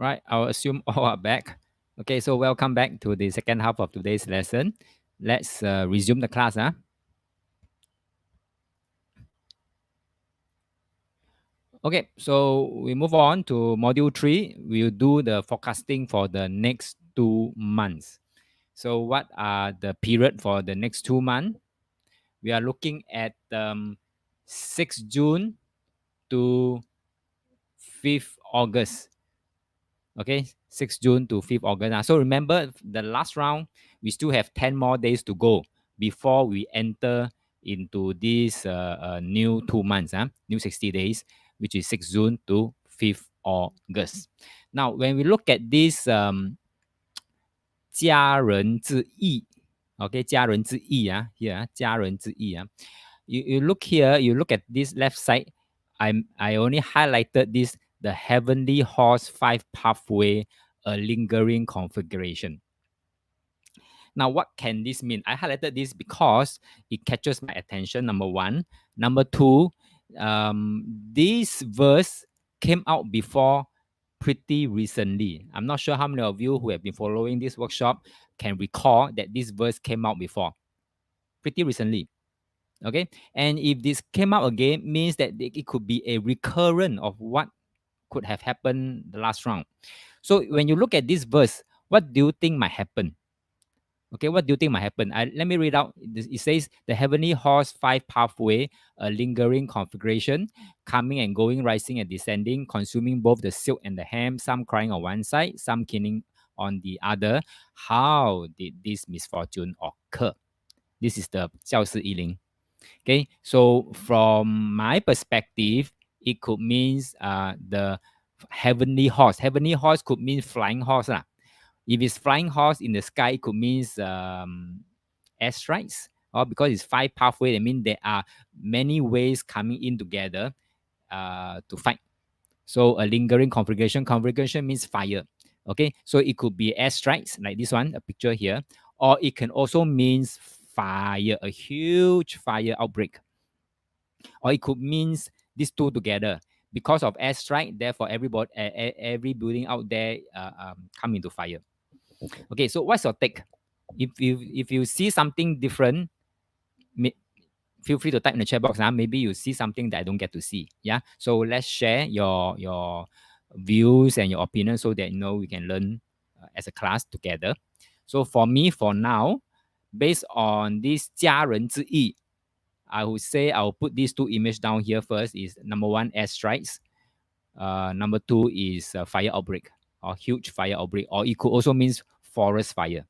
Right, I'll assume all are back. Okay, so welcome back to the second half of today's lesson. Let's resume the class. Okay, so we move on to module 3. We'll do the forecasting for the next 2 months. So what are the period for the next 2 months? We are looking at 6th June to 5th August. Okay, 6th June to 5th August. So remember the last round, we still have 10 more days to go before we enter into this new 2 months, new 60 days, which is 6th June to 5th August. Now, when we look at this 家人之意, okay, 家人之意 here, 家人之意 you look here, you look at this left side, I only highlighted this, the heavenly horse 5 pathway, a lingering configuration. Now, what can this mean? I highlighted this because it catches my attention, number one. Number two, this verse came out before pretty recently. I'm not sure how many of you who have been following this workshop can recall that this verse came out before, pretty recently. Okay, and if this came out again, means that it could be a recurrent of what could have happened the last round. So when you look at this verse, what do you think might happen? Okay, what do you think might happen? Let me read out. It says, the heavenly horse 5 pathway, a lingering configuration, coming and going, rising and descending, consuming both the silk and the ham, some crying on one side, some killing on the other. How did this misfortune occur? This is the 教室一零. Okay, so from my perspective, it could mean the heavenly horse. Heavenly horse could mean flying horse. If it's flying horse in the sky, it could mean airstrikes. Or because it's 5 pathway, I mean there are many ways coming in together to fight. So a lingering configuration. Configuration means fire. Okay, so it could be airstrikes like this one, a picture here, or it can also means fire, a huge fire outbreak, or it could means these two together. Because of airstrike, therefore everybody, every building out there come into fire. Okay, so what's your take? If you see something different, feel free to type in the chat box. Maybe you see something that I don't get to see. Yeah. So let's share your views and your opinions so that we can learn as a class together. So for me, for now, based on this 家人之意, I would say I'll put these two images down here first. Is number one, airstrikes. Number two is fire outbreak, or huge fire outbreak, or it could also means forest fire.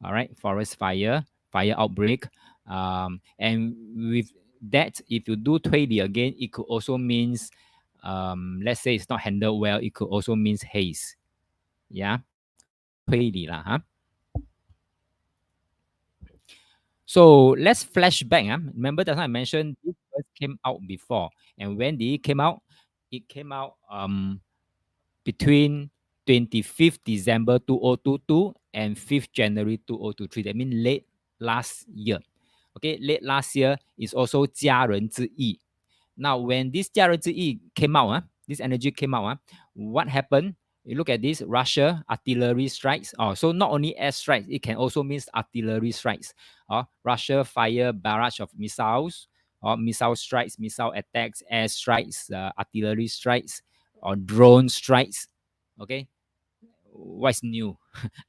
All right, forest fire, fire outbreak. And with that, if you do 推理 again, it could also means, let's say it's not handled well, it could also means haze. Yeah, 推理啦, huh? So let's flash back. Remember that I mentioned this first came out before. And when did it came out? It came out between 25th December 2022 and 5th January 2023. That means late last year. Okay, late last year is also 家人之意. Now, when this 家人之意 came out, this energy came out, what happened? You look at this, Russia artillery strikes. So not only air strikes, it can also mean artillery strikes. Russia fire barrage of missiles, or missile strikes, missile attacks, air strikes, artillery strikes, or drone strikes. Okay, what's new?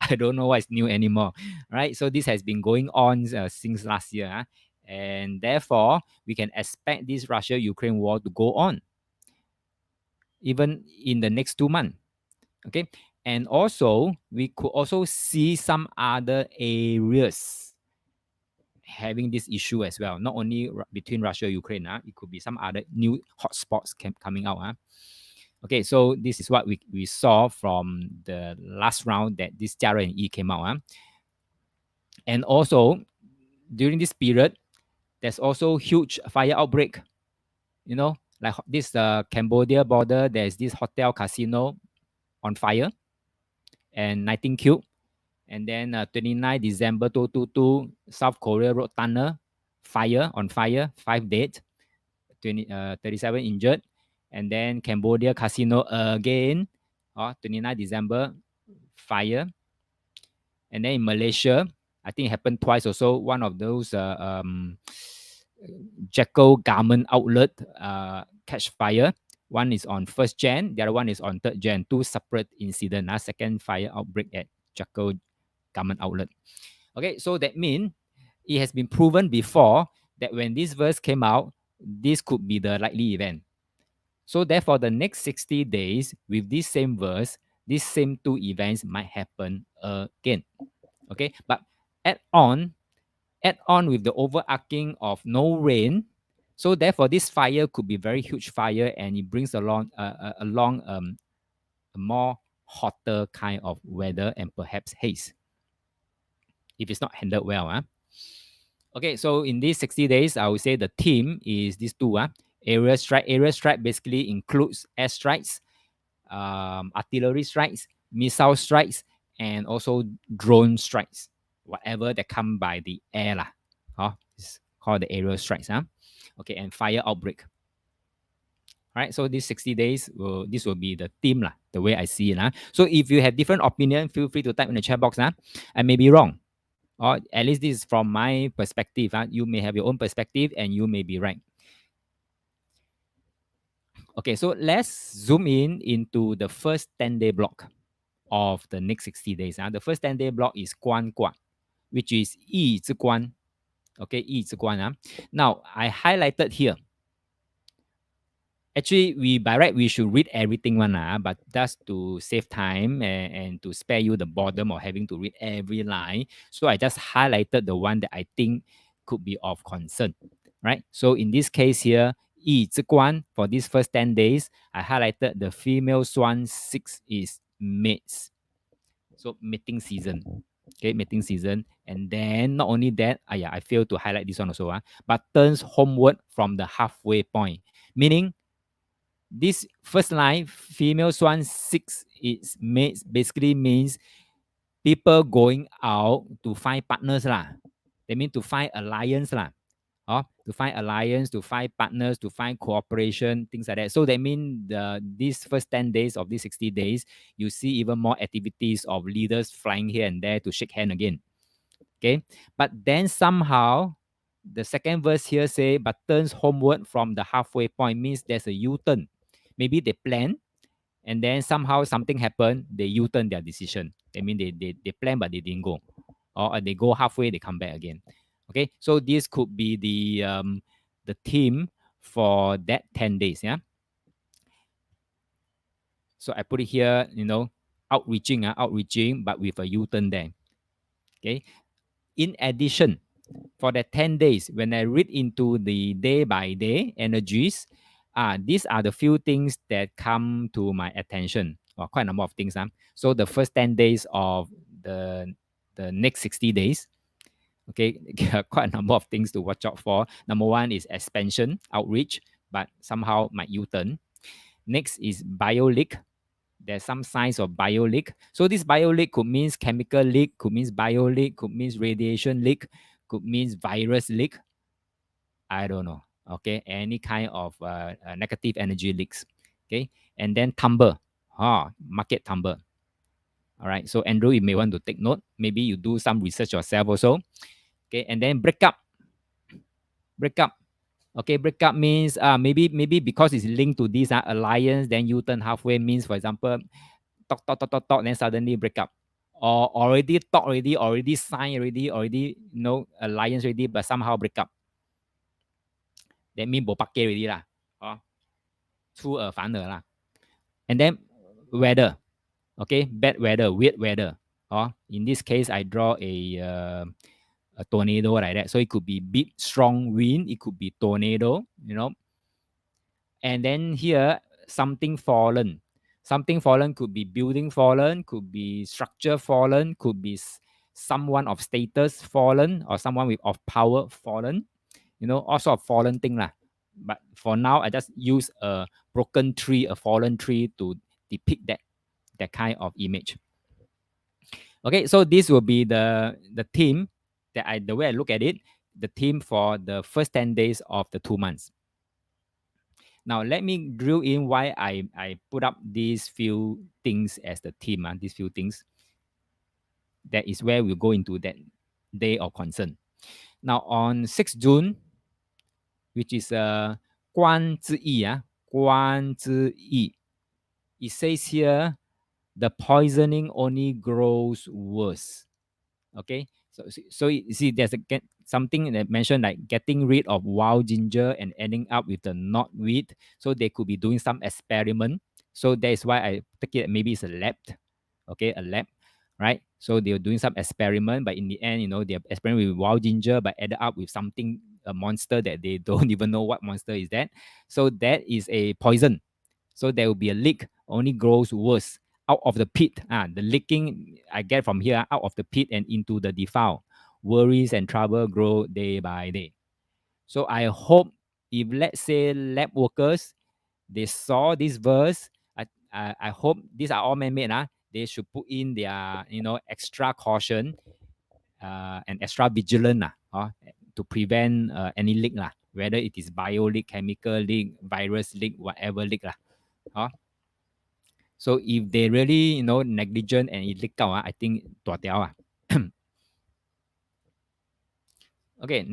I don't know what's new anymore. Right? So this has been going on since last year. And therefore, we can expect this Russia-Ukraine war to go on even in the next 2 months. Okay. And also, we could also see some other areas having this issue as well. Not only between Russia and Ukraine, it could be some other new hotspots coming out. Okay, so this is what we saw from the last round that this 家人 E came out. And also, during this period, there's also huge fire outbreak. Like this Cambodia border, there's this hotel casino on fire and 19 killed. And then 29 December 2022, South Korea road tunnel, on fire, 5 dead, 37 injured. And then Cambodia casino again, 29 December, fire. And then in Malaysia, I think it happened twice also. One of those Jacko garment outlet catch fire. One is on 1st Jan, the other one is on 3rd Jan. Two separate incidents. Second fire outbreak at Jacko garment outlet. Okay, so that means it has been proven before that when this verse came out, this could be the likely event. So therefore, the next 60 days with this same verse, these same two events might happen again. Okay, but add on with the overarching of no rain. So therefore, this fire could be very huge fire, and it brings along a more hotter kind of weather and perhaps haze if it's not handled well. Okay, so in these 60 days, I would say the theme is these two. Area strike. Area strike basically includes air strikes, artillery strikes, missile strikes, and also drone strikes. Whatever that come by the air lah. It's called the aerial strikes. Okay, and fire outbreak. All right, so these 60 days, this will be the theme lah, the way I see it. So if you have different opinion, feel free to type in the chat box. I may be wrong. Or at least this is from my perspective. You may have your own perspective and you may be right. Okay, so let's zoom in into the first 10-day block of the next 60 days. The first 10-day block is Guan Gua, which is Yi Zhi Guan. Okay, Yi Zhi Guan. Now, I highlighted here. Actually, by right, we should read everything one, but that's to save time and to spare you the boredom of having to read every line. So I just highlighted the one that I think could be of concern, right? So in this case here, Yi Zhi Guan, for these first 10 days, I highlighted the female swan 6 is mates. So mating season. Okay, mating season. And then not only that, I failed to highlight this one also, but turns homeward from the halfway point. Meaning, this first line, female swan 6 is mates, basically means people going out to find partners lah. They mean to find alliance lah. To find alliance, to find partners, to find cooperation, things like that. So that means these first 10 days of these 60 days, you see even more activities of leaders flying here and there to shake hand again. Okay, but then somehow the second verse here say, but turns homeward from the halfway point, means there's a U-turn. Maybe they plan and then somehow something happened, they U-turn their decision. I mean, they plan, but they didn't go. Or they go halfway, they come back again. Okay, so this could be the theme for that 10 days. Yeah. So I put it here, outreaching, but with a U-turn there. Okay. In addition, for the 10 days, when I read into the day by day energies, these are the few things that come to my attention. Quite a number of things. So the first 10 days of the next 60 days, okay, quite a number of things to watch out for. Number one is expansion, outreach, but somehow might U-turn. Next is bio leak. There's some signs of bio leak. So this bio leak could mean chemical leak, could mean bio leak, could mean radiation leak, could mean virus leak. I don't know. Okay, any kind of negative energy leaks. Okay, and then tumble, market tumble. All right, so Andrew, you may want to take note. Maybe you do some research yourself also. Okay, and then break up. Okay, break up means maybe because it's linked to this alliance, then you turn halfway means, for example, talk, then suddenly break up. Or already talk already sign already alliance already, but somehow break up. That means bo pakke already lah. 出尔反尔 lah. And then weather. Okay, bad weather, weird weather. In this case, I draw a tornado like that. So it could be big, strong wind. It could be tornado, And then here, something fallen. Something fallen could be building fallen, could be structure fallen, could be someone of status fallen, or someone of power fallen. All sort of fallen thing lah. But for now, I just use a broken tree, a fallen tree to depict that kind of image. Okay, so this will be the theme the way I look at it, the theme for the first 10 days of the 2 months. Now let me drill in why I put up these few things as the theme. These few things. That is where we go into that day of concern. Now on 6th June, which is 关之意 关之意, it says here the poisoning only grows worse. Okay, so you see there's something that mentioned like getting rid of wild ginger and ending up with the knotweed. So they could be doing some experiment. So that is why I take it maybe it's a lab. Okay, a lab, right? So they were doing some experiment, but in the end, they're experimenting with wild ginger, but ended up with something, a monster that they don't even know what monster is that. So that is a poison. So there will be a leak, only grows worse out of the pit. The leaking I get from here out of the pit and into the defile. Worries and trouble grow day by day. So I hope if let's say lab workers they saw this verse, I hope these are all man-made. They should put in their extra caution and extra vigilant to prevent any leak whether it is bio leak, chemical leak, virus leak, whatever leak So if they really negligent and it leak out, I think tua tiao. Okay,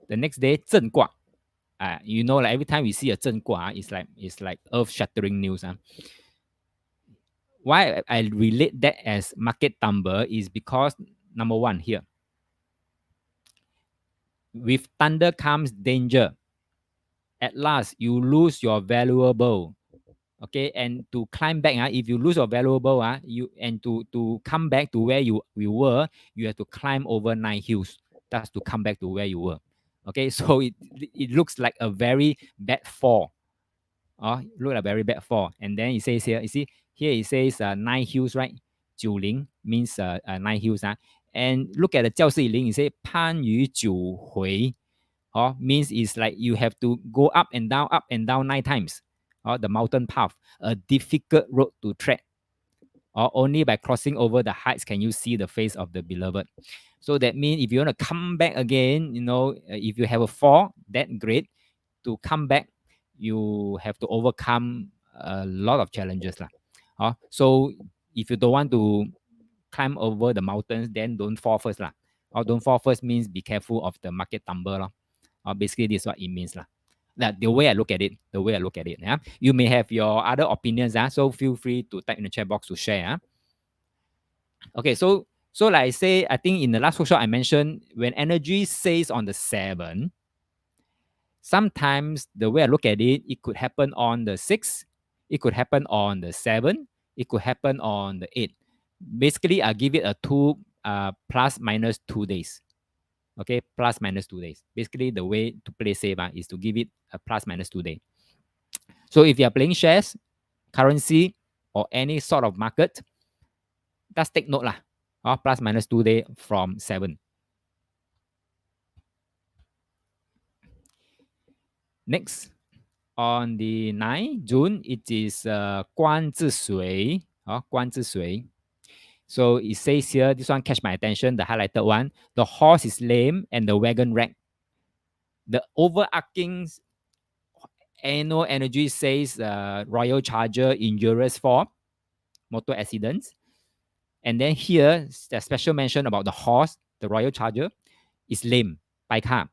the next day 正卦. Like every time we see a 正卦, it's like earth shattering news. Why I relate that as market tumble is because number one here, with thunder comes danger. At last, you lose your valuable. Okay, and to climb back, if you lose your valuable, you and to come back to where you were, you have to climb over 9 hills. That's to come back to where you were. Okay, so it looks like a very bad fall. Look like a very bad fall. And then it says here, you see, here it says 9 hills, right? 9means 9 hills. And look at the 教室里, it says 攀于9回. Means it's like you have to go up and down 9 times. The mountain path, a difficult road to tread. Only by crossing over the heights can you see the face of the beloved. So that means if you want to come back again, if you have a fall, that great. To come back, you have to overcome a lot of challenges. So if you don't want to climb over the mountains, then don't fall first. Or don't fall first means be careful of the market tumble. Basically, this is what it means. That the way I look at it, Yeah? You may have your other opinions. So feel free to type in the chat box to share. Okay, so like I say, I think in the last workshop I mentioned when energy says on the 7, sometimes the way I look at it, it could happen on the 6th, it could happen on the 7th, it could happen on the 8th. Basically, I give it a 2 plus minus 2 days. Okay, plus minus 2 days. Basically, the way to play safe is to give it a plus minus 2 days. So if you are playing shares, currency, or any sort of market, just take note plus minus 2 days from 7. Next, on the 9th June, it is 关之水. 关之水. So it says here, this one catch my attention, the highlighted one. The horse is lame and the wagon wrecked. The overarching annual energy says Royal Charger injurious for motor accidents. And then here, the special mention about the horse, the Royal Charger, is lame, by car.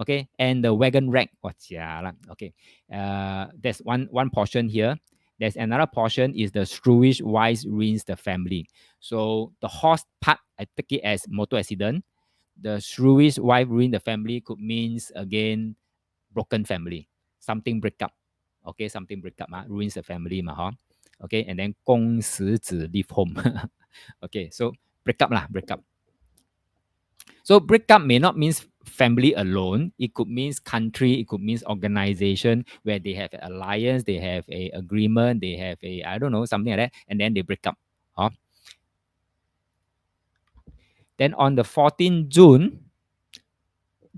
Okay, and the wagon wreck. Okay, there's one portion here. There's another portion is the shrewish wise ruins the family. So the horse part, I take it as motor accident. The shrewish wife ruin the family could means again broken family, something break up. Okay, something break up, ruins the family, Okay, and then 公死子 leave home. Okay, so break up. So break up may not mean family alone. It could mean country. It could mean organization where they have an alliance, they have a agreement, they have a I don't know something like that, and then they break up. Then on the 14th June,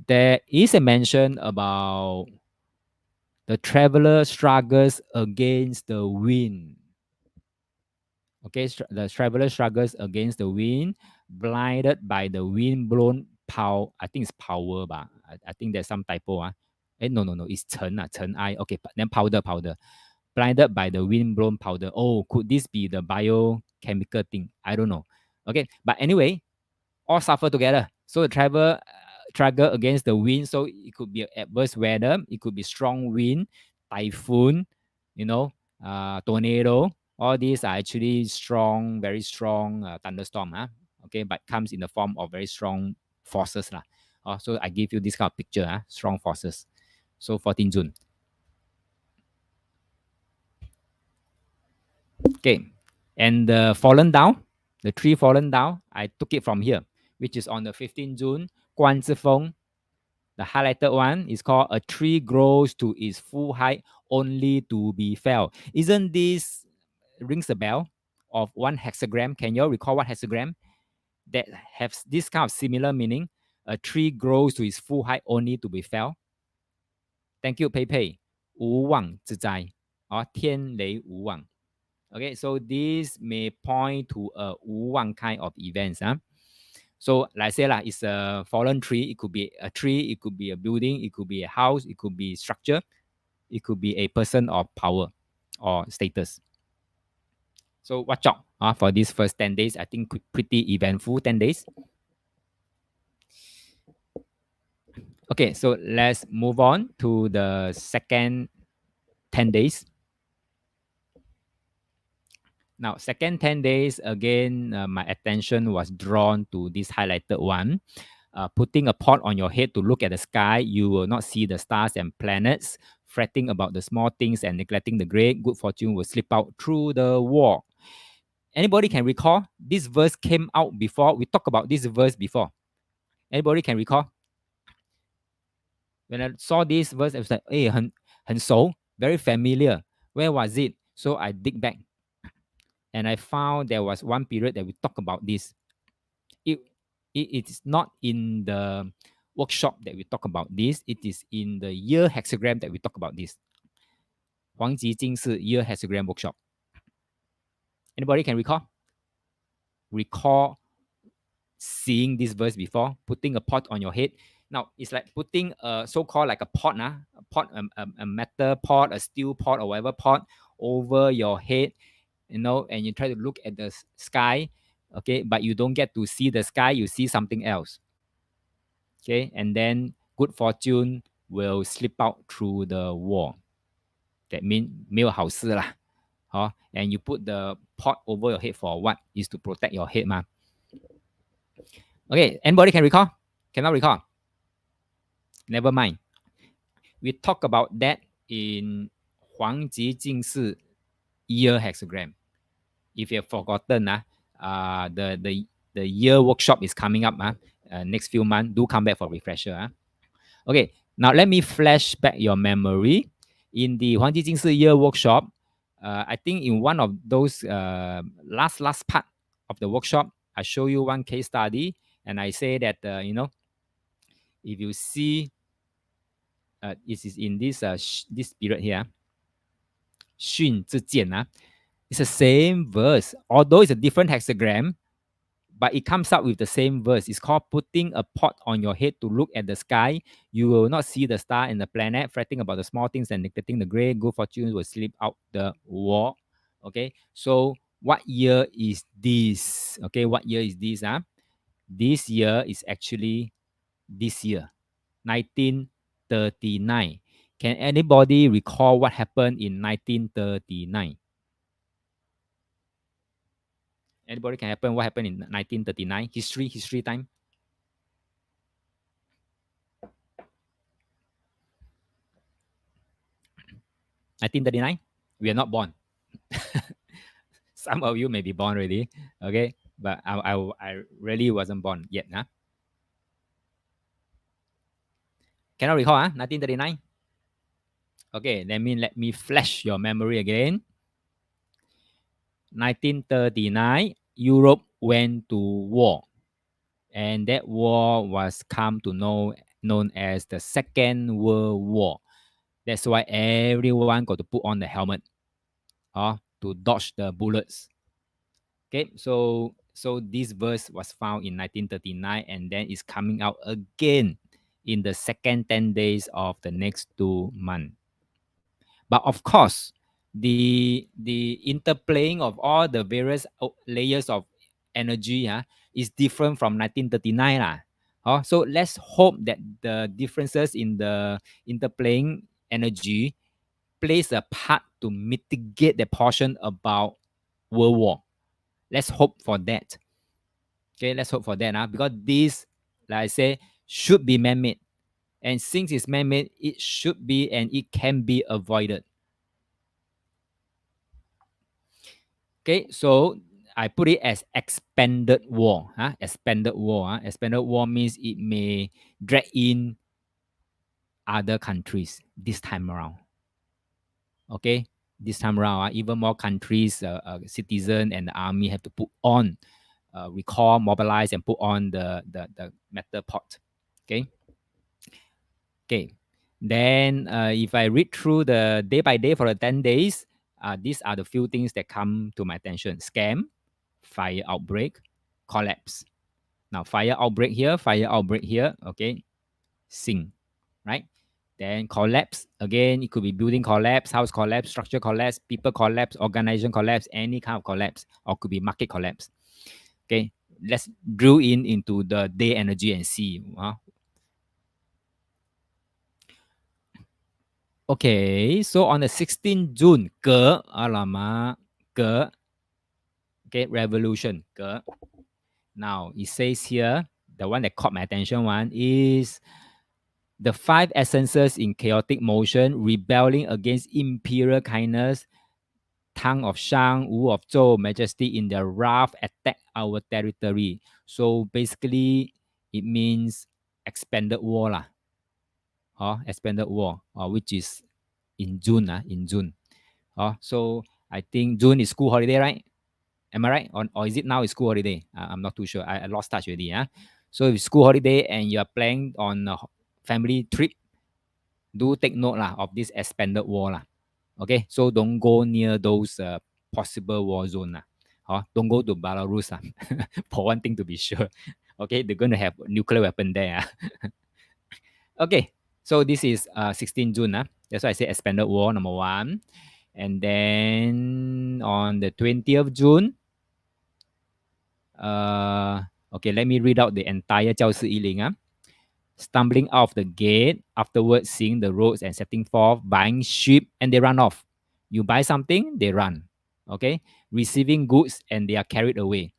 there is a mention about the traveler struggles against the wind. Okay, the traveler struggles against the wind, blinded by the wind blown power. I think it's power, but I think there's some typo. No, it's 尘埃. Okay, but then powder. Blinded by the wind blown powder. Oh, could this be the biochemical thing? I don't know. Okay, but anyway, all suffer together. So the travel struggle against the wind. So it could be adverse weather. It could be strong wind, typhoon, you know, tornado. All these are actually strong, very strong thunderstorm. Huh? Okay, but comes in the form of very strong forces. Lah. So I give you this kind of picture, strong forces. So 14 June. Okay. And the fallen down, the tree fallen down, I took it from here, which is on the 15th June, Guan Zifeng. The highlighted one is called A Tree Grows to Its Full Height Only to Be Felled. Isn't this rings a bell of one hexagram? Can you all recall what hexagram that has this kind of similar meaning? A tree grows to its full height only to be felled. Thank you, Pei Pei. 无妄之灾 or 天雷无妄. Okay, so this may point to a 无妄 kind of events. So, like I say, it's a fallen tree. It could be a tree, it could be a building, it could be a house, it could be structure, it could be a person of power or status. So, watch out for these first 10 days. I think pretty eventful 10 days. Okay, so let's move on to the second 10 days. Now, second 10 days, again, my attention was drawn to this highlighted one. Putting a pot on your head to look at the sky, you will not see the stars and planets. Fretting about the small things and neglecting the great, good fortune will slip out through the wall. Anybody can recall? This verse came out before. We talked about this verse before. Anybody can recall? When I saw this verse, I was like, hey, 很熟, very familiar. Where was it? So I dig back. And I found there was one period that we talked about this. It is not in the workshop that we talk about this. It is in the year hexagram that we talk about this. 黄极经是 year hexagram workshop. Anybody can recall? Recall seeing this verse before? Putting a pot on your head. Now, it's like putting a so-called like a pot, a metal pot, a steel pot, or whatever pot over your head, and you try to look at the sky, okay, but you don't get to see the sky, you see something else. Okay, and then good fortune will slip out through the wall. That means 没有好事啦. And you put the pot over your head for what? Is to protect your head, ma. Okay, anybody can recall? Cannot recall? Never mind. We talk about that in 黄极进士 year hexagram. If you have forgotten, the year workshop is coming up. Next few months, do come back for refresher. Okay, now let me flash back your memory. In the 黄极进士 year workshop, I think in one of those last part of the workshop, I show you one case study, and I say that if you see, it is in this this period here, 训之见 it's the same verse, although it's a different hexagram, but it comes up with the same verse. It's called putting a pot on your head to look at the sky. You will not see the star and the planet, fretting about the small things and neglecting the great. Good fortune will slip out the wall. Okay, so what year is this? Okay, what year is this? This year is actually this year, 1939. Can anybody recall what happened in 1939? Anybody can happen? What happened in 1939? History time. 1939? We are not born. Some of you may be born already, okay? But I really wasn't born yet. Cannot recall, 1939? Okay, let me flash your memory again. 1939, Europe went to war. And that war was come to know known as the Second World War. That's why everyone got to put on the helmet to dodge the bullets. Okay, so this verse was found in 1939 and then it's coming out again in the second 10 days of the next 2 months. But of course, the interplaying of all the various layers of energy is different from 1939 lah. So let's hope that the differences in the interplaying energy plays a part to mitigate the portion about World War. Let's hope for that. Okay, let's hope for that because this, like I say, should be man-made. And since it's man-made, it should be and it can be avoided. Okay, so I put it as expanded war. Expanded war. Expanded war means it may drag in other countries this time around. Okay, this time around, even more countries, citizen and the army have to put on, recall, mobilize, and put on the metal pot. Okay. Okay. Then if I read through the day by day for the 10 days, these are the few things that come to my attention. Scam, fire outbreak, collapse. Now, fire outbreak here, okay, sing, right? Then collapse, again, it could be building collapse, house collapse, structure collapse, people collapse, organization collapse, any kind of collapse, or could be market collapse. Okay, let's drill into the day energy and see. Okay, so on the 16th June, okay, revolution, Now, it says here, the one that caught my attention one is the 5 essences in chaotic motion, rebelling against imperial kindness, tongue of Shang, Wu of Zhou, majesty in their wrath, attack our territory. So basically, it means expanded war lah. Expanded war, which is in June. In June. So I think June is school holiday, right? Am I right? Or is it now is school holiday? I'm not too sure. I lost touch already. So if school holiday and you're planning on a family trip, do take note of this expanded war. Okay, so don't go near those possible war zone. Don't go to Belarus for one thing to be sure. Okay, they're going to have nuclear weapon there. Okay, so this is 16 June. That's why I say expanded war, number one. And then on the 20th June, okay, let me read out the entire 教示一令. Stumbling out of the gate, afterwards seeing the roads and setting forth, buying sheep, and they run off. You buy something, they run. Okay, receiving goods and they are carried away.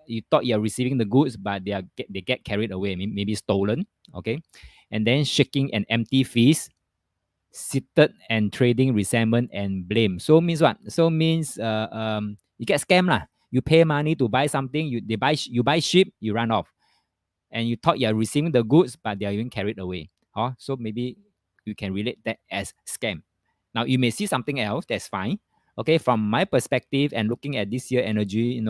You thought you're receiving the goods, but they get carried away, maybe stolen. Okay, and then shaking an empty feast, seated and trading resentment and blame. So means what? So means you get scammed lah. You pay money to buy something, you buy sheep, you run off, and you thought you're receiving the goods, but they are even carried away. So maybe you can relate that as scam. Now you may see something else. That's fine. Okay, from my perspective and looking at this year energy,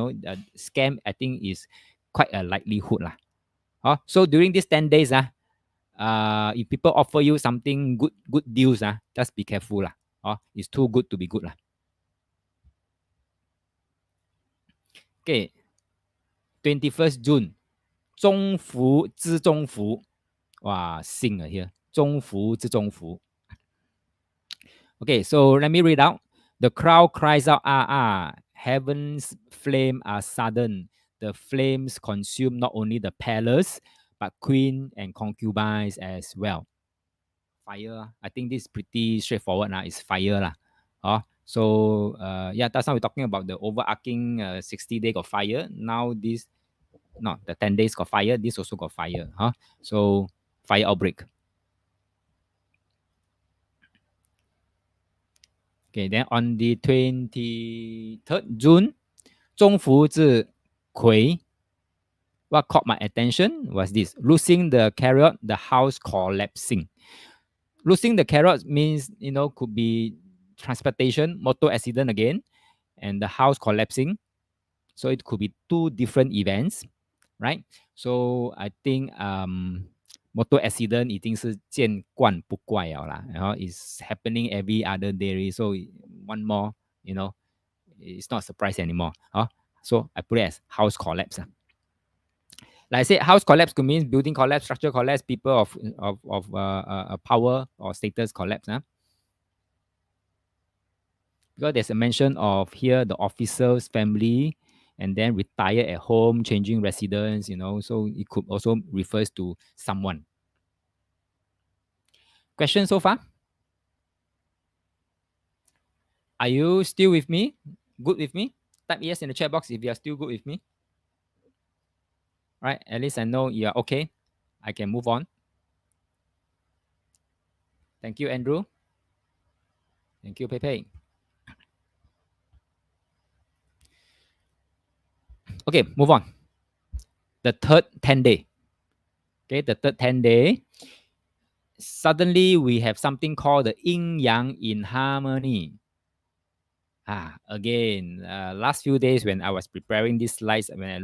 scam I think is quite a likelihood lah. So during these 10 days, if people offer you something good deals, just be careful lah. It's too good to be good lah. Okay, 21st June, 中福之中福. Wow, sing here. 中福之中福. Okay, so let me read out. The crowd cries out, heaven's flame are sudden. The flames consume not only the palace, but queen and concubines as well. Fire, I think this is pretty straightforward. It's fire. So, that's how we're talking about the overarching 60 days of fire. Now, the 10 days got fire. This also got fire. So, fire outbreak. Okay, then on the 23rd June, 中福至魁. What caught my attention was this: losing the carrot, the house collapsing. Losing the carrot means, could be transportation, motor accident again, and the house collapsing. So it could be 2 different events, right? So I think motor accident 已经是见惯不怪了啦. It's happening every other day. So one more, it's not a surprise anymore. So I put it as house collapse. Like I said, house collapse could mean building collapse, structure collapse, people of power or status collapse. Huh? Because there's a mention of here the officer's family and then retire at home, changing residence, so it could also refers to someone. Question so far? Are you still with me? Good with me? Type yes in the chat box if you are still good with me. Right? At least I know you are okay. I can move on. Thank you, Andrew. Thank you, Pepe. Okay, move on. The third 10 day. Okay, the third 10 day. Suddenly we have something called the yin yang in harmony. Again, last few days when I was preparing these slides, when I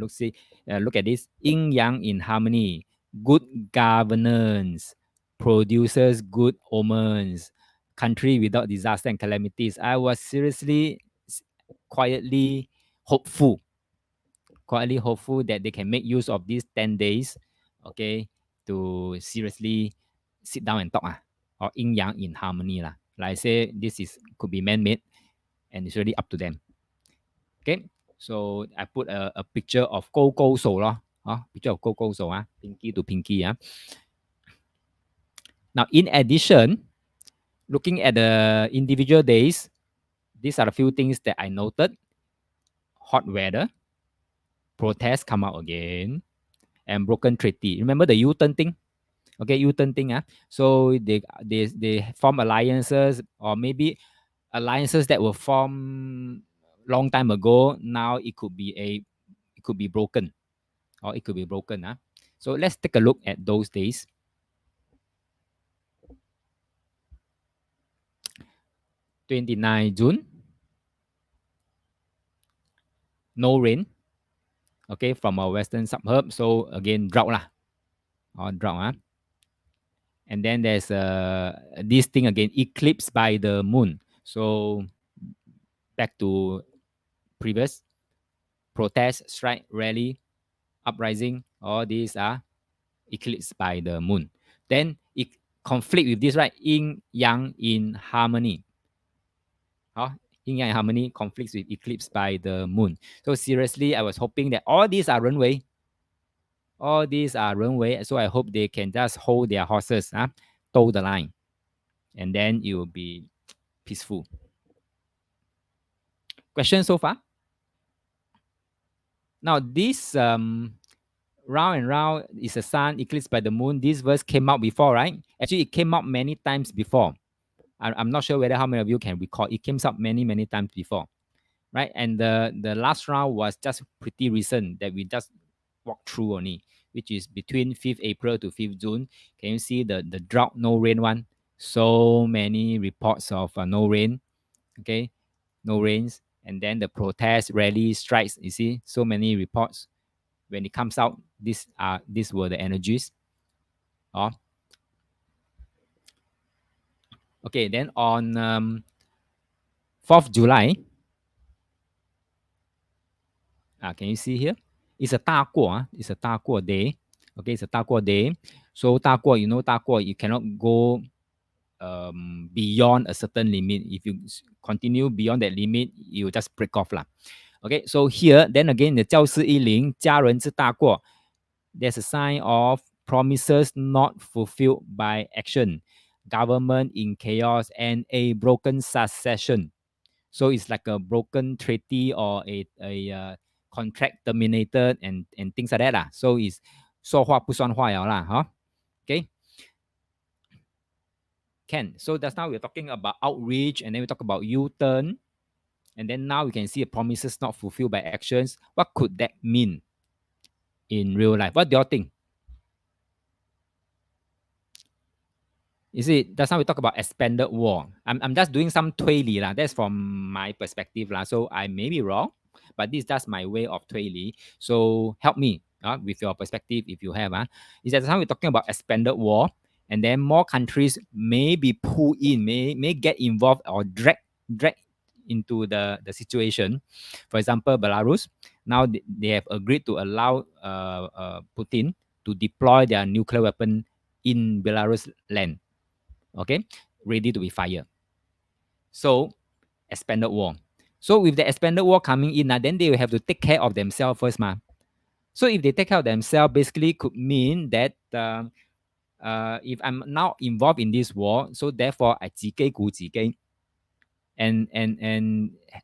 look at this yin yang in harmony, good governance produces good omens, country without disaster and calamities. I was seriously, quietly hopeful, that they can make use of these 10 days, okay, to seriously sit down and talk, or yin yang in harmony. Like I say, this is could be man-made and it's really up to them. Okay, so I put a picture of 高高手 咯, picture of 高高手, pinky to pinky. Now, in addition, looking at the individual days, these are a few things that I noted. Hot weather, protests come out again, and broken treaty. Remember the U-turn thing? Okay, U-turn thing. So they form alliances, or maybe alliances that were formed long time ago. Now it could be broken, or it could be broken. So let's take a look at those days. 29 June, no rain. Okay, from our western suburb. So again, drought lah, or drought. And then there's this thing again, eclipse by the moon. So back to previous protest, strike, rally, uprising. All these are eclipse by the moon. Then it conflict with this, right? Yin yang in harmony. Yin yang in harmony conflicts with eclipse by the moon. So seriously, I was hoping that all these are runway. So I hope they can just hold their horses, toe the line, and then it will be peaceful. Question so far? Now this round and round is a sun eclipsed by the moon. This verse came out before, right? Actually, it came out many times before. I'm not sure whether how many of you can recall. It came out many times before, right? And the last round was just pretty recent that we just walked through only, which is between 5th April to 5th June. Can you see the drought, no rain one? So many reports of no rain, okay? No rains. And then the protest, rally, strikes, you see, so many reports. When it comes out, these were the energies. Okay, then on 4th July, can you see here? It's a 大过, it's a 大过 day. Okay, it's a 大过 day. So 大过, you cannot go beyond a certain limit. If you continue beyond that limit, you just break off. Okay, so here, then again, the 教师一零, 家人之大过, there's a sign of promises not fulfilled by action, government in chaos, and a broken succession. So it's like a broken treaty or a contract terminated and things like that. So it's 说话不算话了 Okay. So just now we're talking about outreach, and then we talk about U-turn. And then now we can see promises not fulfilled by actions. What could that mean in real life? What do you think? Is it that's how we talk about expanded war? I'm just doing some 推理 lah. That's from my perspective lah. So I may be wrong, but this is just my way of 推理. So help me with your perspective if you have. Is that how we're talking about expanded war, and then more countries may be pulled in, may get involved or drag into the situation. For example, Belarus. now they have agreed to allow Putin to deploy their nuclear weapon in Belarus land. Okay, ready to be fired. So expanded war. So with the expanded war coming in, then they will have to take care of themselves first, ma. So if they take care of themselves, basically could mean that if I'm now involved in this war, so therefore I 自己顾自己, and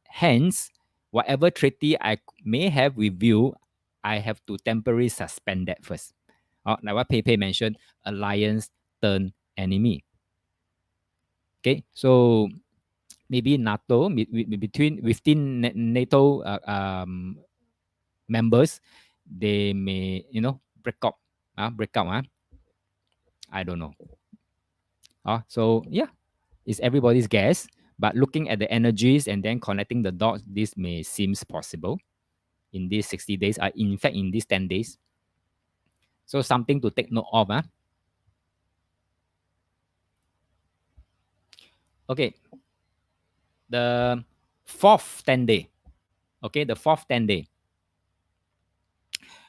hence whatever treaty I may have with you, I have to temporarily suspend that first. Like what Pepe mentioned, alliance turn enemy. Okay, so maybe NATO within NATO members, they may break up. I don't know. So yeah, it's everybody's guess. But looking at the energies and then connecting the dots, this may seems possible in these 60 days. In fact, in these 10 days. So something to take note of. Okay, the fourth 10 day. Okay, the fourth 10 day.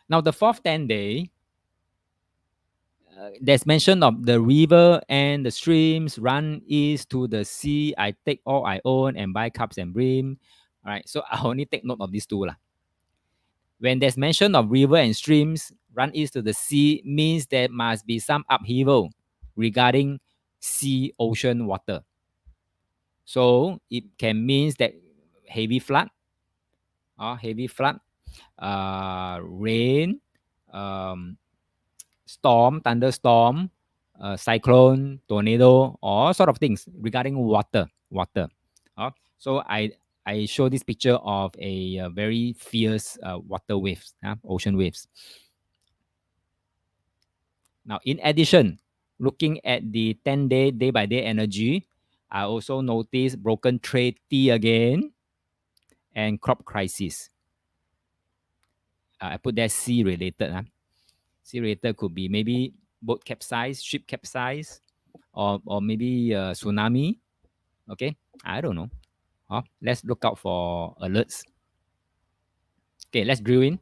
Now the fourth 10 day, there's mention of the river and the streams run east to the sea. I take all I own and buy cups and brim. All right, so I only take note of these two lah. When there's mention of river and streams run east to the sea, means there must be some upheaval regarding sea ocean water. So it can means that heavy flood, rain, um, storm, thunderstorm, cyclone, tornado, all sort of things regarding water. So I show this picture of a very fierce water waves, ocean waves. Now, in addition, looking at the 10-day, day-by-day energy, I also noticed broken trade T again and crop crisis. I put that sea related. Sea related could be maybe boat capsize, ship capsize, or maybe tsunami. Okay, I don't know. Let's look out for alerts. Okay, let's drill in.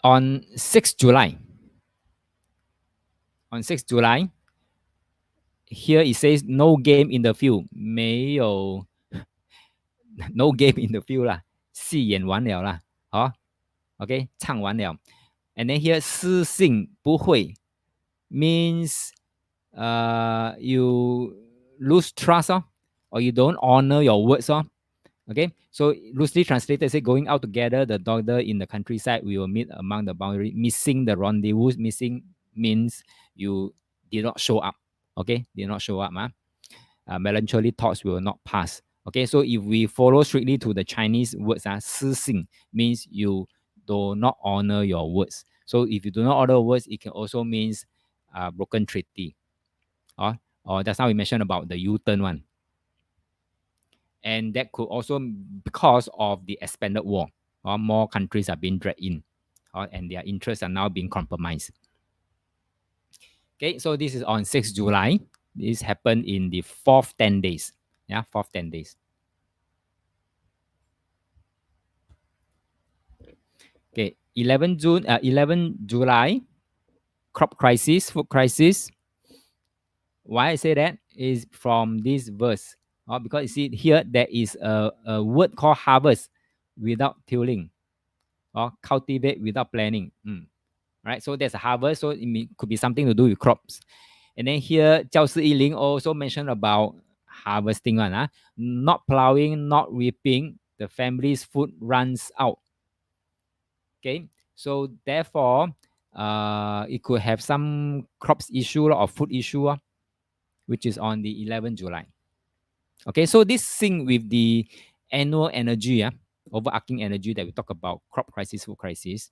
On 6th July, here it says no game in the field. 没有 no game in the field 啦，戏演完了啦。OK， 唱完了。And then here 失信不会 means you lose trust or you don't honor your words Okay, so loosely translated, say going out together, the doctor in the countryside, we will meet among the boundary. Missing the rendezvous, missing means you did not show up. Okay, did not show up. Melancholy thoughts will not pass. Okay, so if we follow strictly to the Chinese words, 失信 means you do not honor your words. So if you do not honor words, it can also means broken treaty. Or that's how we mentioned about the U-turn one. And that could also because of the expanded war, or more countries are being dragged in, and their interests are now being compromised. Okay, so this is on 6th July. This happened in the fourth 10 days. Yeah, fourth 10 days. Okay, 11 July, crop crisis, food crisis. Why I say that is from this verse. Because you see here, there is a word called harvest without tilling, or cultivate without planning. Right, so there's a harvest, so could be something to do with crops. And then here, 教师一零 also mentioned about harvesting one, not plowing, not reaping, the family's food runs out. Okay, so therefore, it could have some crops issue or food issue, which is on the 11th July. Okay, so this sync with the annual energy, overarching energy that we talk about, crop crisis, food crisis.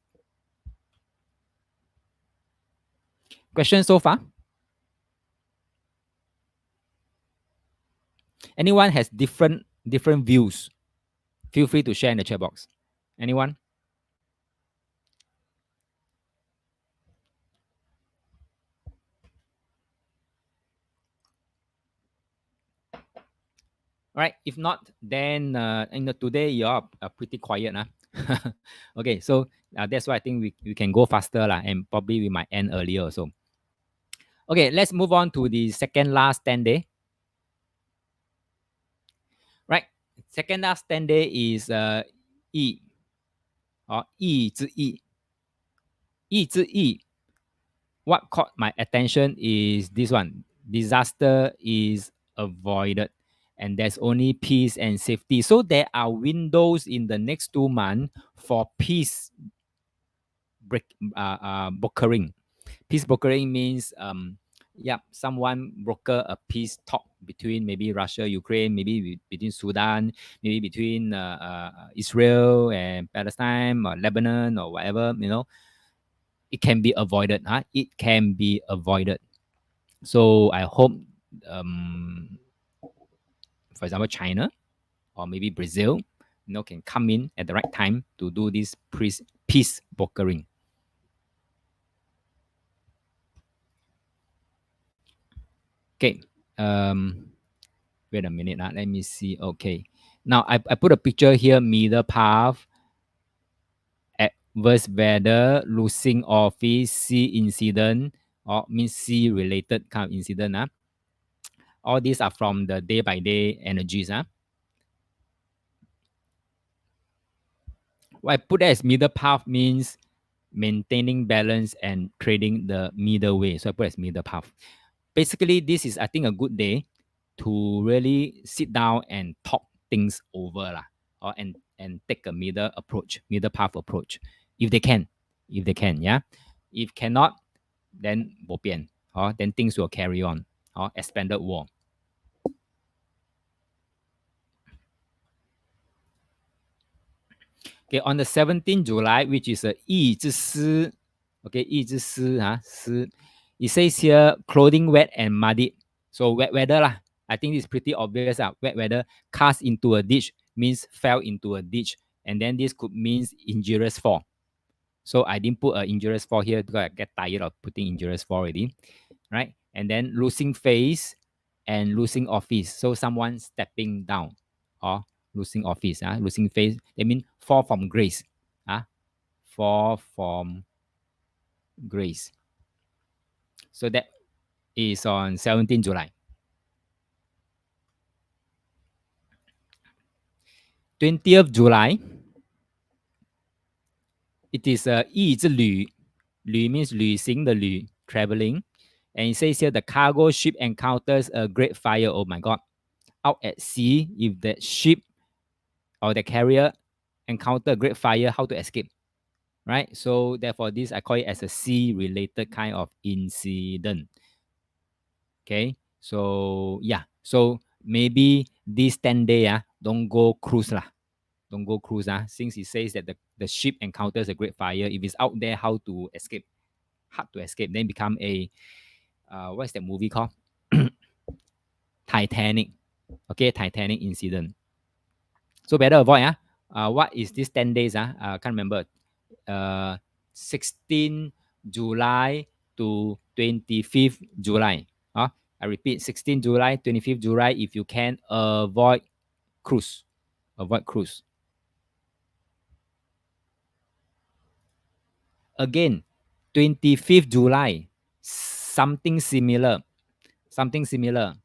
Question so far? Anyone has different views? Feel free to share in the chat box. Anyone? Right? If not, then today you are pretty quiet. Okay, so that's why I think we can go faster and probably we might end earlier also. Okay, let's move on to the second last 10 day. Right? Second last 10 day is 易 or 易之易. 易之易. What caught my attention is this one. Disaster is avoided and there's only peace and safety. So there are windows in the next 2 months for peace brokering. Peace brokering means someone broker a peace talk between maybe Russia, Ukraine, maybe between Sudan, maybe between Israel and Palestine or Lebanon or whatever, it can be avoided. It can be avoided. So I hope, um, for example, China or maybe Brazil, can come in at the right time to do this peace brokering. Okay. Wait a minute. Let me see. Okay. Now I put a picture here, middle path, adverse weather, losing office, sea incident, or means sea related kind of incident. All these are from the day by day energies. What I put as middle path means maintaining balance and trading the middle way. So I put as middle path. Basically, this is I think a good day to really sit down and talk things over or and take a middle path approach. If they can, yeah. If cannot, then 不变, or then things will carry on, or expanded war. Okay, on the 17th July, which is a 易之思, okay, 易之思, it says here clothing wet and muddy. So wet weather lah. I think it's pretty obvious. Wet weather, cast into a ditch means fell into a ditch, and then this could means injurious fall. So I didn't put an injurious fall here because I get tired of putting injurious fall already, right? And then losing face and losing office. So someone stepping down or losing office, losing face. They mean fall from grace, fall from grace. So that is on 17th July. 20th July, it is 易之旅. 旅 means 旅行的旅, traveling. And it says here the cargo ship encounters a great fire. Oh my God. Out at sea, if the ship or the carrier encounter a great fire, how to escape? Right? So therefore, this I call it as a sea-related kind of incident. Okay. So yeah. So maybe this 10 day, don't go cruise lah. Don't go cruise. Since it says that the ship encounters a great fire, if it's out there, how to escape? Hard to escape. Then become a what's that movie called? Titanic. Okay, Titanic incident. So better avoid. What is this 10 days? Can't remember. 16 July to 25th July. I repeat, 16 July, 25th July. If you can, avoid cruise. Avoid cruise. Again, 25th July, something similar. Something similar.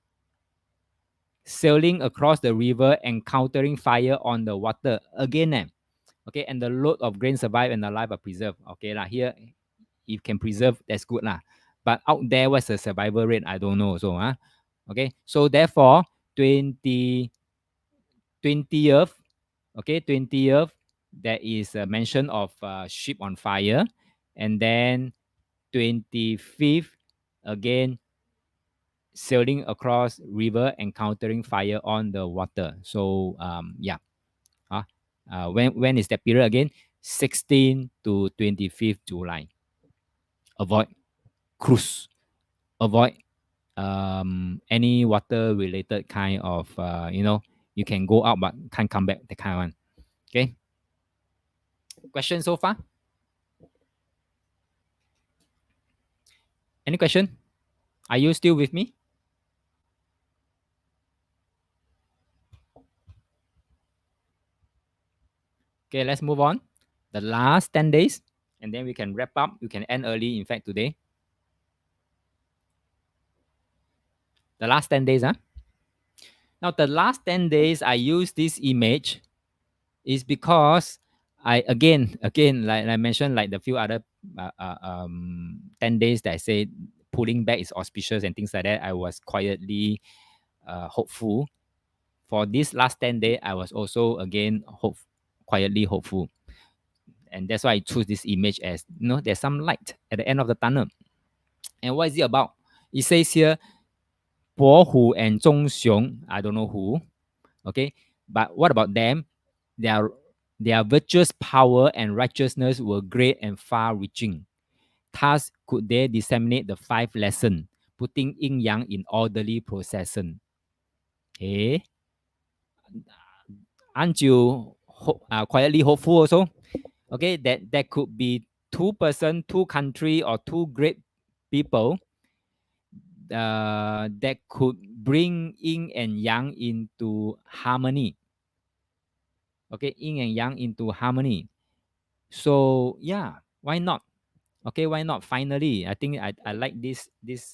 Sailing across the river, encountering fire on the water. Again, okay, and the load of grain survive and the life are preserved. Okay, here, if you can preserve, that's good. But out there, what's the survival rate? I don't know. So, okay, so therefore, 20th, okay, 20th, there is a mention of ship on fire. And then 25th, again, sailing across river, encountering fire on the water. So, yeah. When is that period again? 16 to 25th July. Avoid cruise. Avoid any water related kind of you can go out but can't come back, that kind of one. Okay. Question so far? Any question? Are you still with me? Okay, let's move on. The last 10 days, and then we can wrap up. You can end early, in fact, today. The last 10 days, huh? Now, the last 10 days, I use this image is because again, like I mentioned, like the few other 10 days that I said pulling back is auspicious and things like that, I was quietly hopeful. For this last 10 days, I was also again quietly hopeful. And that's why I choose this image as, there's some light at the end of the tunnel. And what is it about? It says here, Bo Hu and Zhong Xiong, I don't know who, okay? But what about them? Their, their virtuous power and righteousness were great and far reaching. Thus could they disseminate the 5 lessons, putting yin yang in orderly procession. Okay? Aren't you quietly hopeful also? Okay, that could be 2 person, 2 country, or 2 great people that could bring yin and yang into harmony. Okay, yin and yang into harmony. So yeah, why not? Okay, why not? Finally, I think I like this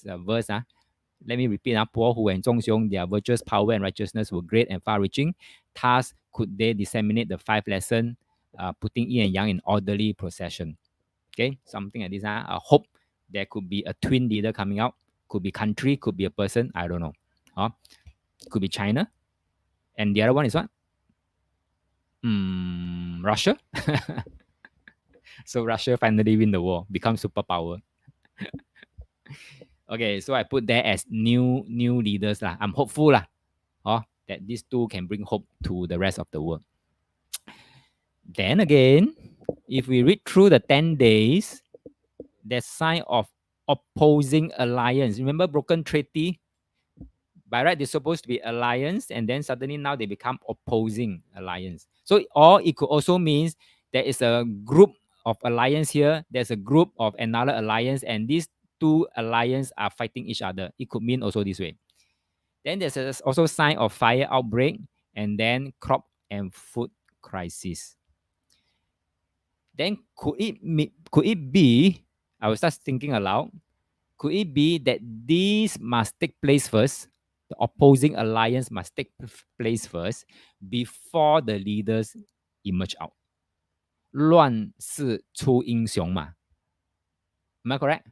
verse. Let me repeat. Po Hu and Zhong Xiong, their virtuous power and righteousness were great and far-reaching. Thus could they disseminate the 5 lessons, putting yin and yang in orderly procession. Okay, something like this. I hope there could be a twin leader coming out. Could be country, could be a person. I don't know. Could be China. And the other one is what? Russia. So Russia finally win the war, become superpower. Okay, so I put there as new leaders lah. I'm hopeful lah, that these two can bring hope to the rest of the world. Then again, if we read through the 10 days, there's sign of opposing alliance. Remember broken treaty? By right, they're supposed to be alliance, and then suddenly now they become opposing alliance. So, or it could also means there is a group of alliance here, there's a group of another alliance, and these 2 alliance are fighting each other. It could mean also this way. Then there's also sign of fire outbreak, and then crop and food crisis. Then could it be? I will start thinking aloud. Could it be that these must take place first? The opposing alliance must take place first before the leaders emerge out. 乱世出英雄嘛. Am I correct?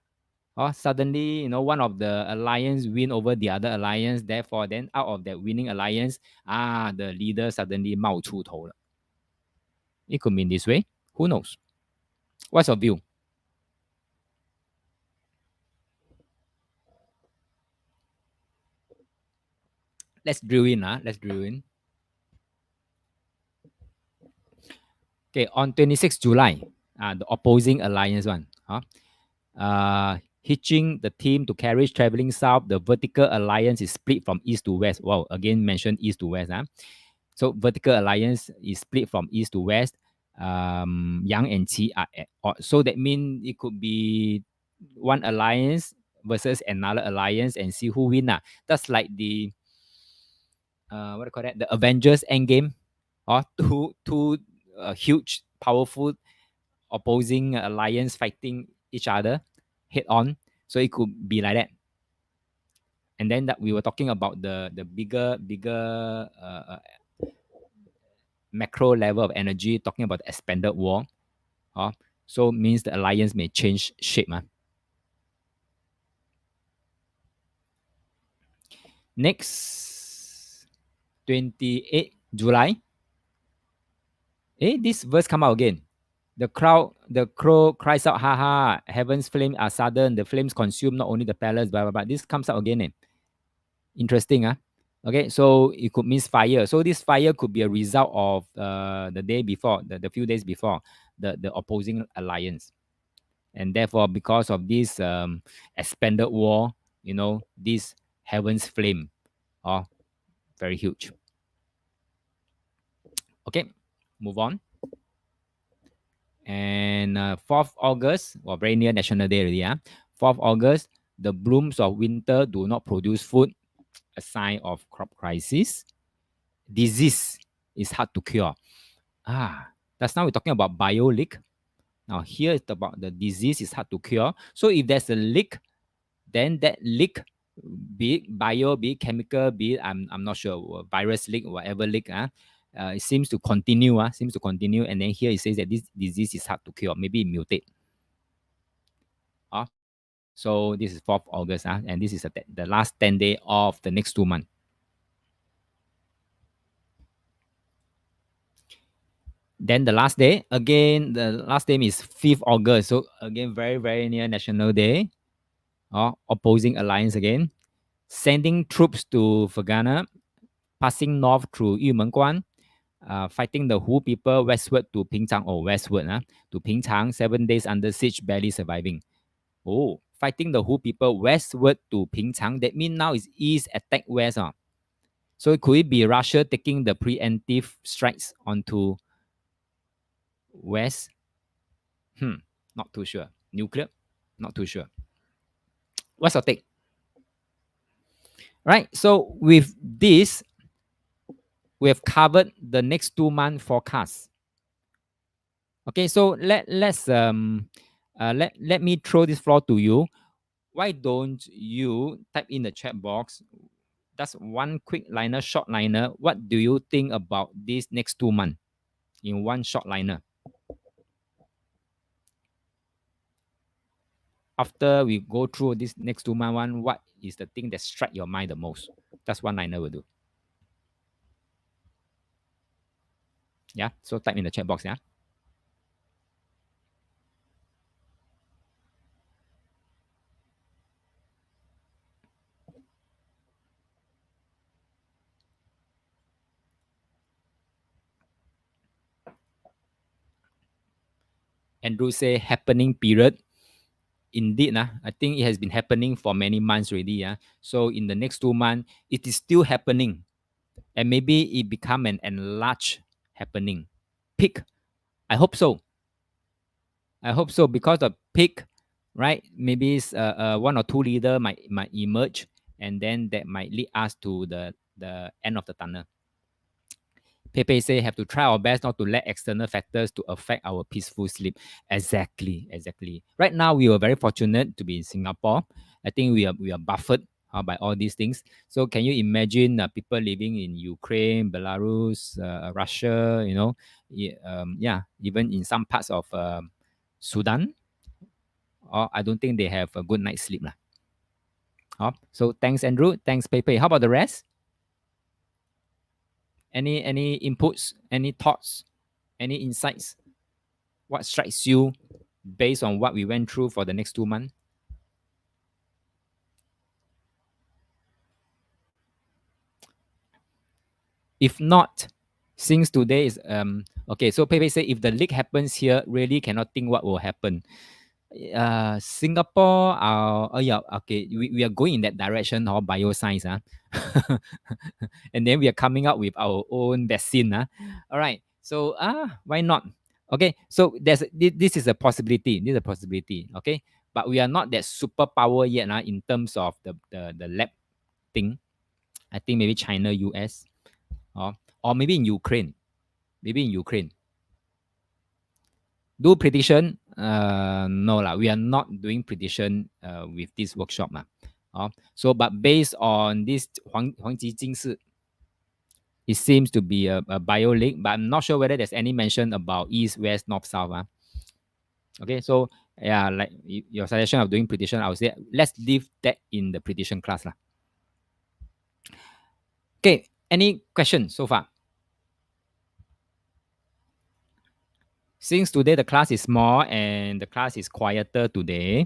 Suddenly, one of the alliance win over the other alliance. Therefore, then out of that winning alliance, the leader suddenly 冒出头了. It could mean this way. Who knows? What's your view? Let's drill in. Let's drill in. Okay, on 26 July, the opposing alliance one. Hitching the team to carriage traveling south, the vertical alliance is split from east to west. Wow, again mentioned east to west. So vertical alliance is split from east to west. Yang and Qi are at odds. So that means it could be one alliance versus another alliance and see who win. That's like the what do you call that? The Avengers Endgame. Two huge, powerful opposing alliance fighting each other head on. So it could be like that. And then that we were talking about the bigger macro level of energy, talking about the expanded war. So means the alliance may change shape. Next, 28 July. This verse come out again. The crow cries out, ha ha, heaven's flames are sudden, the flames consume not only the palace, blah, blah, blah. This comes out again. Interesting, Okay, so it could mean fire. So this fire could be a result of the day before, the few days before, the opposing alliance. And therefore, because of this expanded war, this heaven's flame, very huge. Okay, move on. And 4th August, very near National Day already. 4th August, the blooms of winter do not produce food, a sign of crop crisis. Disease is hard to cure. That's now we're talking about bio leak. Now here it's about the disease is hard to cure. So if there's a leak, then that leak, be it bio, be it chemical, be it I'm not sure, virus leak, whatever leak, it seems to continue, seems to continue. And then here it says that this disease is hard to cure, maybe it mutate. So this is 4th August, and this is the last 10 day of the next 2 months. Then the last day, again, the last day is 5th August. So again, very, very near National Day. Opposing alliance again. Sending troops to Fergana, passing north through Yumengguan, fighting the Hu people westward to Pingchang, westward to Pingchang, 7 days under siege, barely surviving. Fighting the Hu people westward to Pingchang. That means now it's east, attack west. So could it be Russia taking the preemptive strikes onto west? Not too sure. Nuclear? Not too sure. What's your take? Right. So with this, we have covered the next 2 month forecast. Okay. So let me throw this floor to you. Why don't you type in the chat box? Just one quick liner, short liner. What do you think about this next 2 months in one short liner? After we go through this next 2 month one, what is the thing that strike your mind the most? That's one liner will do. Yeah. So type in the chat box. Yeah. Andrew say happening period. Indeed, I think it has been happening for many months already. So in the next 2 months, it is still happening. And maybe it become an enlarged happening. Peak. I hope so. I hope so, because of peak, right? Maybe it's, one or two leader might emerge, and then that might lead us to the end of the tunnel. Pepe say have to try our best not to let external factors to affect our peaceful sleep. Exactly. Right now, we were very fortunate to be in Singapore. I think we are buffered by all these things. So can you imagine people living in Ukraine, Belarus, Russia, even in some parts of Sudan? I don't think they have a good night's sleep. So thanks, Andrew. Thanks, Pepe. How about the rest? Any inputs, any thoughts, any insights? What strikes you based on what we went through for the next 2 months? If not, since today is okay, so Pepe say if the leak happens here, really cannot think what will happen. Singapore, yeah, okay, we are going in that direction of bioscience, and then we are coming up with our own vaccine. All right, so why not? Okay, so this is a possibility. This is a possibility. Okay, but we are not that superpower yet, in terms of the lab thing. I think maybe China, US, or maybe in Ukraine. Maybe in Ukraine. Do prediction? No lah. We are not doing prediction with this workshop lah. So, but based on this Huangji Jingsi, it seems to be a bio leak, but I'm not sure whether there's any mention about east, west, north, south. Okay, so yeah, like your suggestion of doing prediction, I would say let's leave that in the prediction class lah. Okay, any questions so far? Since today the class is small and the class is quieter today,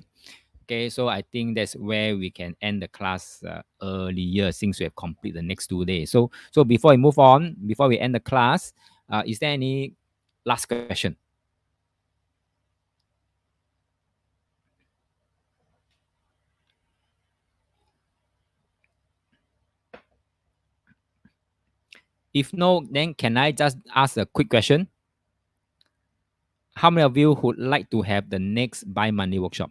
okay, so I think that's where we can end the class earlier, since we have completed the next 2 days. So before we move on, before we end the class, is there any last question? If no, then can I just ask a quick question? How many of you would like to have the next Buy Money workshop?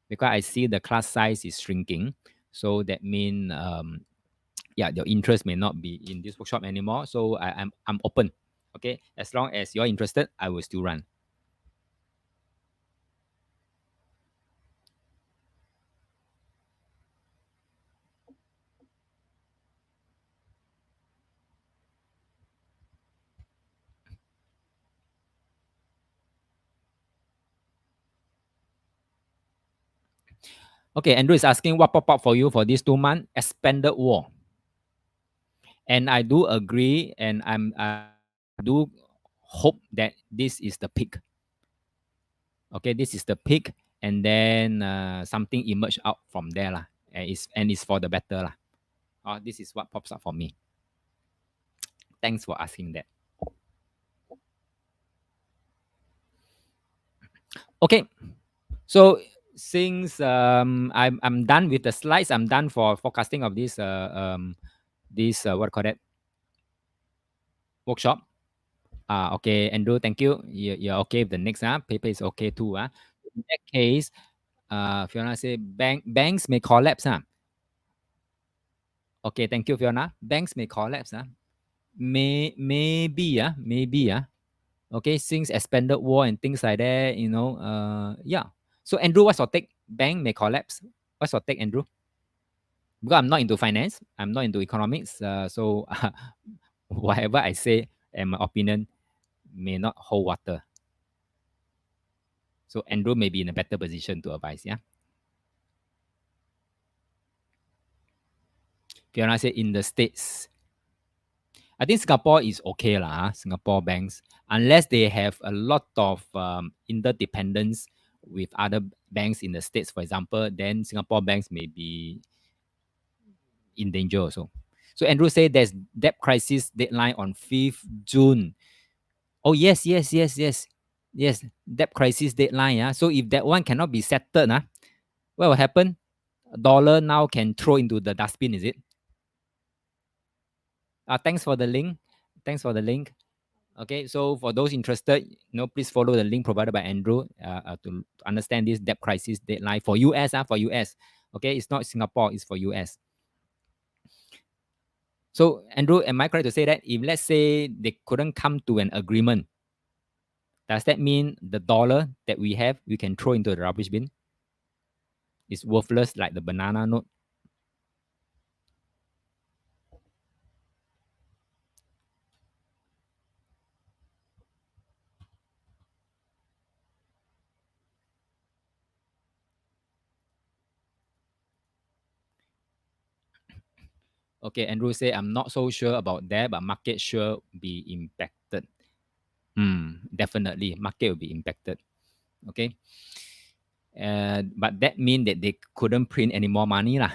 Because I see the class size is shrinking, so that means yeah, your interest may not be in this workshop anymore. So I'm open. Okay, as long as you're interested, I will still run. Okay, Andrew is asking what pop up for you for these 2 months? Expanded war. And I do agree, and I do hope that this is the peak. Okay, this is the peak, and then something emerge out from there lah, and it's for the better lah. This is what pops up for me. Thanks for asking that. Okay, so since I'm done with the slides, I'm done for forecasting of this what call that workshop. Okay, Andrew, thank you. You're okay with the next paper is okay too. In that case, Fiona say banks may collapse. Okay, thank you, Fiona. Banks may collapse. Maybe. Okay, since expanded war and things like that, yeah. So Andrew, what's your take? Bank may collapse. What's your take, Andrew? Because I'm not into finance, I'm not into economics. So whatever I say and my opinion may not hold water. So Andrew may be in a better position to advise. Yeah. Fiona said in the States. I think Singapore is okay lah. Singapore banks, unless they have a lot of interdependence with other banks in the States, for example, then Singapore banks may be in danger also. So Andrew said there's debt crisis deadline on 5th June. Oh yes. Debt crisis deadline. So if that one cannot be settled, what will happen? Dollar now can throw into the dustbin, is it? Thanks for the link. Thanks for the link. Okay, so for those interested, please follow the link provided by Andrew to understand this debt crisis deadline for US. For US, okay, it's not Singapore, it's for US. So Andrew, am I correct to say that if let's say they couldn't come to an agreement, does that mean the dollar that we have we can throw into the rubbish bin? It's worthless like the banana note. Okay, Andrew say I'm not so sure about that, but market sure be impacted. Definitely, market will be impacted. Okay. But that means that they couldn't print any more money lah.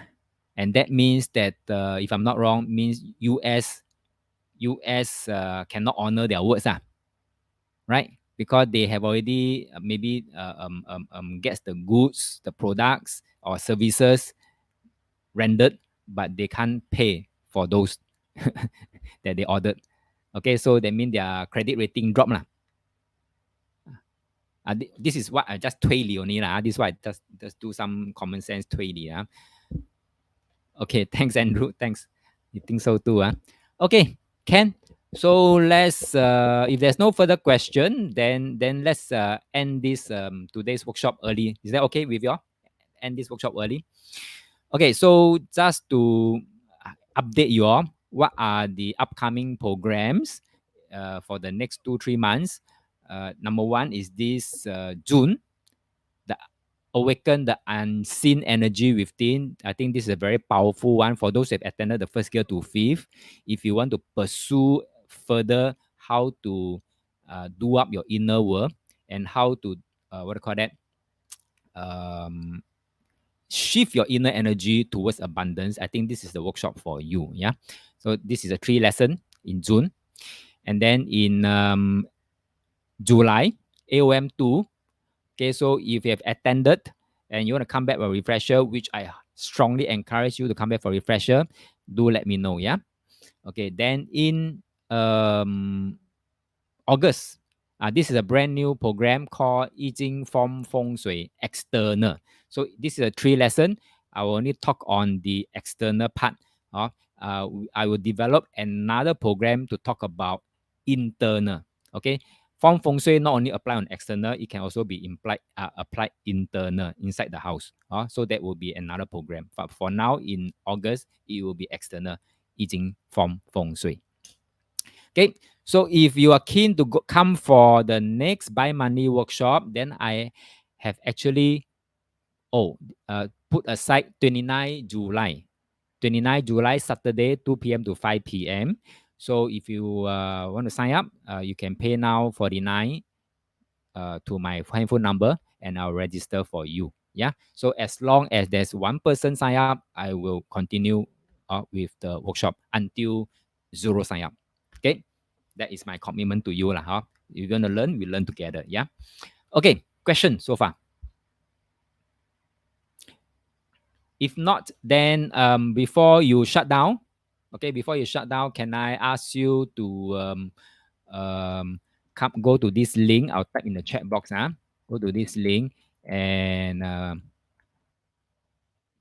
And that means that if I'm not wrong, means US cannot honor their words right? Because they have already maybe gets the goods, the products or services rendered, but they can't pay for those that they ordered. Okay, so that means their credit rating drop lah. This is what I just 推理 only lah. This is why I just do some common sense 推理 Okay, thanks Andrew. Thanks. You think so too Okay, Ken. So let's if there's no further question, then let's end this today's workshop early. Is that okay with you all? End this workshop early. Okay, so just to update you all, what are the upcoming programs for the next 2-3 months? Number one is this June, the awaken the unseen energy within. I think this is a very powerful one for those that attended the first year to fifth. If you want to pursue further how to do up your inner work and how to what do you call that shift your inner energy towards abundance, I think this is the workshop for you. Yeah. So this is a 3 lesson in June, and then in July, AOM2. Okay, so if you have attended and you want to come back for a refresher, which I strongly encourage you to come back for a refresher, do let me know. Yeah. Okay. Then in August, this is a brand new program called 易经风风水 External. So this is a 3 lesson. I will only talk on the external part. I will develop another program to talk about internal. Okay, form feng shui not only apply on external, it can also be applied internal inside the house. So that will be another program. But for now, in August, it will be external, 易经 form feng shui. Okay, so if you are keen to come for the next bi-monthly workshop, then I have actually put aside 29 July. 29 July, Saturday, 2 p.m. to 5 p.m. So if you want to sign up, you can pay now 49 to my handphone number and I'll register for you. Yeah. So as long as there's one person sign up, I will continue with the workshop until zero sign up. Okay. That is my commitment to you. Huh? You're going to learn, we learn together. Yeah. Okay. Question so far? If not, then before you shut down, can I ask you to go to this link? I'll type in the chat box. Go to this link and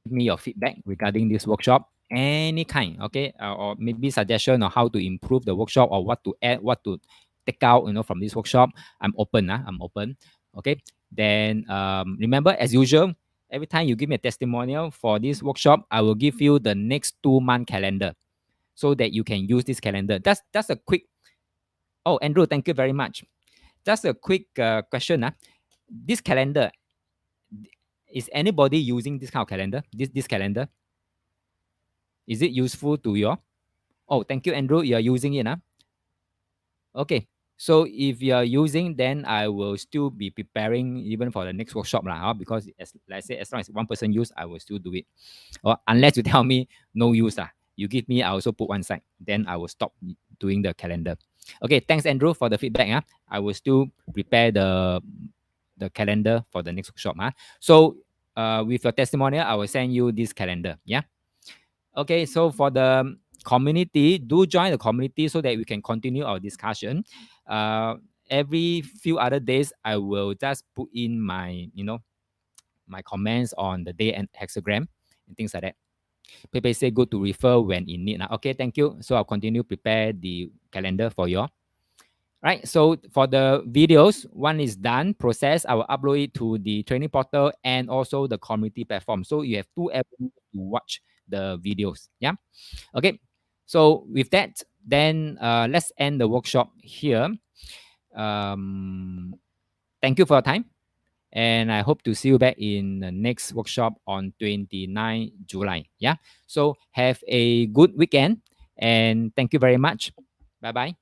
give me your feedback regarding this workshop, any kind, okay, or maybe suggestion on how to improve the workshop or what to add, what to take out, from this workshop. I'm open. I'm open. Okay. Then remember, as usual, every time you give me a testimonial for this workshop, I will give you the next 2-month calendar so that you can use this calendar. That's a quick. Oh, Andrew, thank you very much. Just a quick question. This calendar, is anybody using this kind of calendar? This calendar, is it useful to you? Oh, thank you, Andrew. You're using it. Okay. So if you're using, then I will still be preparing even for the next workshop. Because let's say as long as one person use, I will still do it. Or unless you tell me no use. You give me, I also put one side. Then I will stop doing the calendar. Okay, thanks, Andrew, for the feedback. I will still prepare the calendar for the next workshop. So with your testimonial, I will send you this calendar. Yeah. Okay, so for the community, do join the community so that we can continue our discussion. Every few other days, I will just put in my, my comments on the day and hexagram and things like that. Pepe say good to refer when in need. Okay, thank you. So I'll continue prepare the calendar for you. Right, so for the videos, one is done, processed. I will upload it to the training portal and also the community platform. So you have 2 avenues to watch the videos. Yeah. Okay. So with that, then let's end the workshop here. Thank you for your time. And I hope to see you back in the next workshop on 29 July. Yeah. So have a good weekend and thank you very much. Bye bye.